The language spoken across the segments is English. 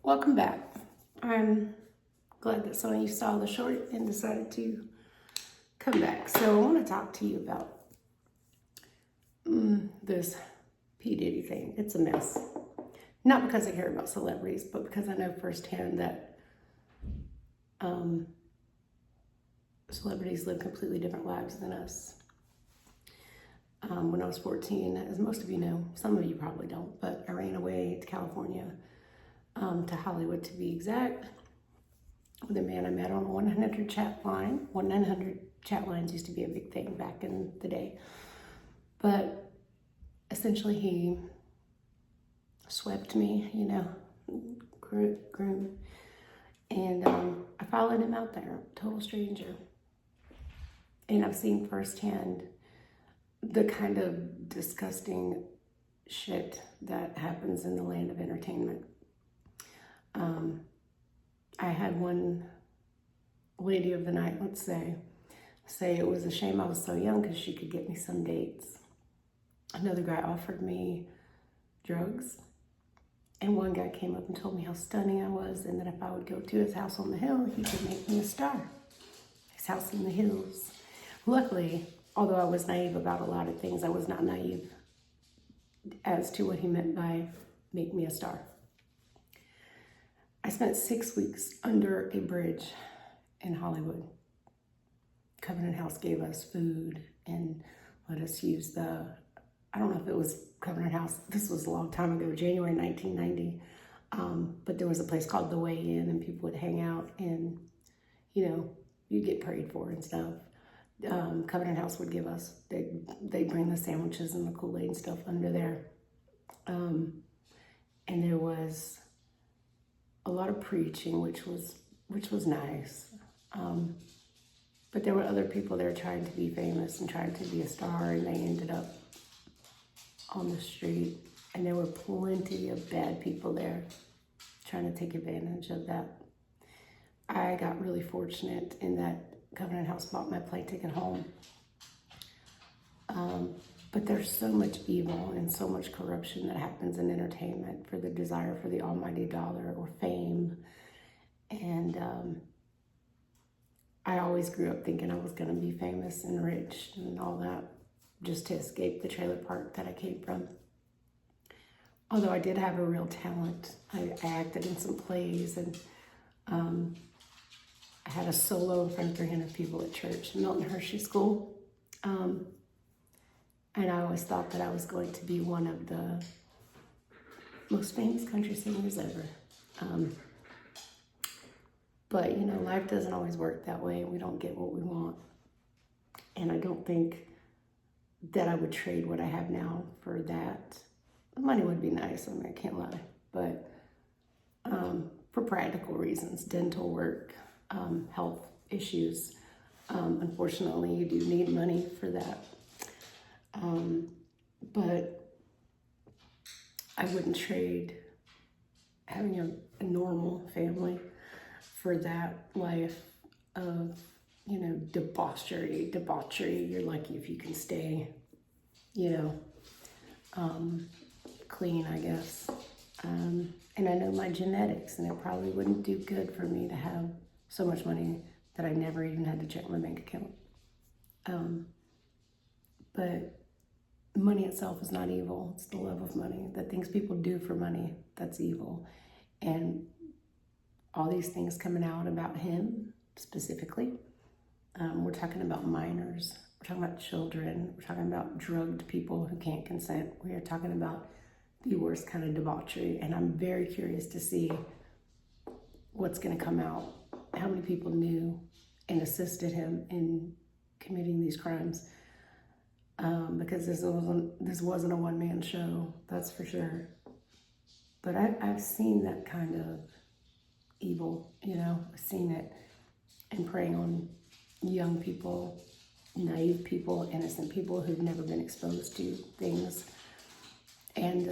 Welcome back. I'm glad that some of you saw the short and decided to come back. So I want to talk to you about this P. Diddy thing. It's a mess. Not because I care about celebrities, but because I know firsthand that celebrities live completely different lives than us. When I was 14, as most of you know, some of you probably don't, but I ran away to California, to Hollywood to be exact, with a man I met on a 100 chat line. 100 chat lines used to be a big thing back in the day. But essentially he swept me, groomed. And I followed him out there, total stranger. And I've seen firsthand the kind of disgusting shit that happens in the land of entertainment. I had one lady of the night, let's say it was a shame I was so young because she could get me some dates. Another guy offered me drugs, and one guy came up and told me how stunning I was, and that if I would go to his house on the hill, he could make me a star. His house in the hills. Luckily, although I was naive about a lot of things, I was not naive as to what he meant by make me a star. I spent 6 weeks under a bridge in Hollywood. Covenant House gave us food and let us use I don't know if it was Covenant House, this was a long time ago, January 1990, but there was a place called The Way In, and people would hang out and, you'd get prayed for and stuff. Covenant House would give us, they'd bring the sandwiches and the Kool-Aid and stuff under there. And there was a lot of preaching, which was nice. But there were other people there trying to be famous and trying to be a star, and they ended up on the street. And there were plenty of bad people there trying to take advantage of that. I got really fortunate in that Covenant House bought my plane ticket home. But there's so much evil and so much corruption that happens in entertainment for the desire for the almighty dollar or fame. And I always grew up thinking I was going to be famous and rich and all that, just to escape the trailer park that I came from. Although I did have a real talent. I acted in some plays, and I had a solo in front of 300 people at church, Milton Hershey School. And I always thought that I was going to be one of the most famous country singers ever. But, life doesn't always work that way. We don't get what we want. And I don't think that I would trade what I have now for that. The money would be nice, I can't lie. But for practical reasons, dental work, health issues, unfortunately, you do need money for that. But I wouldn't trade having a normal family for that life of, debauchery. You're lucky if you can stay, clean, I guess. And I know my genetics, and it probably wouldn't do good for me to have so much money that I never even had to check my bank account. But money itself is not evil. It's the love of money. The things people do for money, that's evil. And all these things coming out about him specifically. We're talking about minors. We're talking about children. We're talking about drugged people who can't consent. We are talking about the worst kind of debauchery. And I'm very curious to see what's going to come out. How many people knew and assisted him in committing these crimes. Because this wasn't a one-man show, that's for sure. But I've seen that kind of evil, I've seen it, and preying on young people, naive people, innocent people who've never been exposed to things. And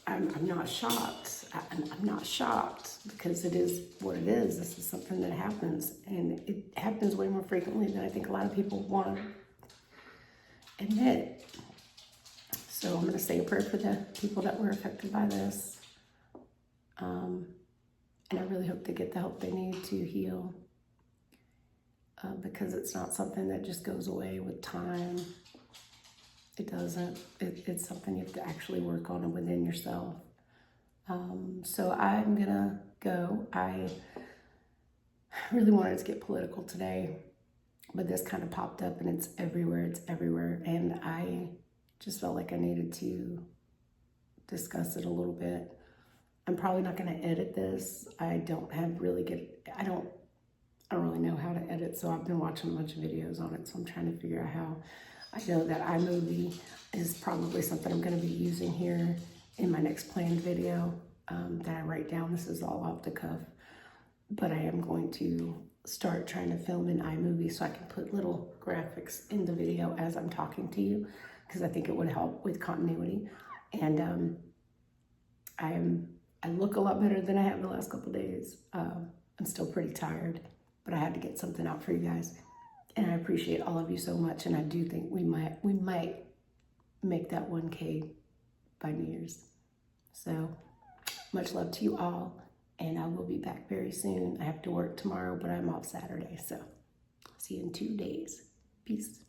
I'm not shocked. I'm not shocked because it is what it is. This is something that happens, and it happens way more frequently than I think a lot of people want to admit. So I'm going to say a prayer for the people that were affected by this. hope they get the help they need to heal, because it's not something that just goes away with time. It doesn't. It's something you have to actually work on within yourself. So I'm gonna go. I really wanted to get political today, but this kind of popped up and it's everywhere. And I just felt like I needed to discuss it a little bit. I'm probably not gonna edit this. I don't really know how to edit, so I've been watching a bunch of videos on it, so I'm trying to figure out how. I know that iMovie is probably something I'm gonna be using here in my next planned video that I write down. This is all off the cuff, but I am going to start trying to film in iMovie so I can put little graphics in the video as I'm talking to you, because I think it would help with continuity. And I look a lot better than I have the last couple days. I'm still pretty tired, but I had to get something out for you guys. And I appreciate all of you so much, and I do think we might make that 1K by New Year's. So much love to you all, and I will be back very soon. I have to work tomorrow, but I'm off Saturday, so see you in 2 days. Peace.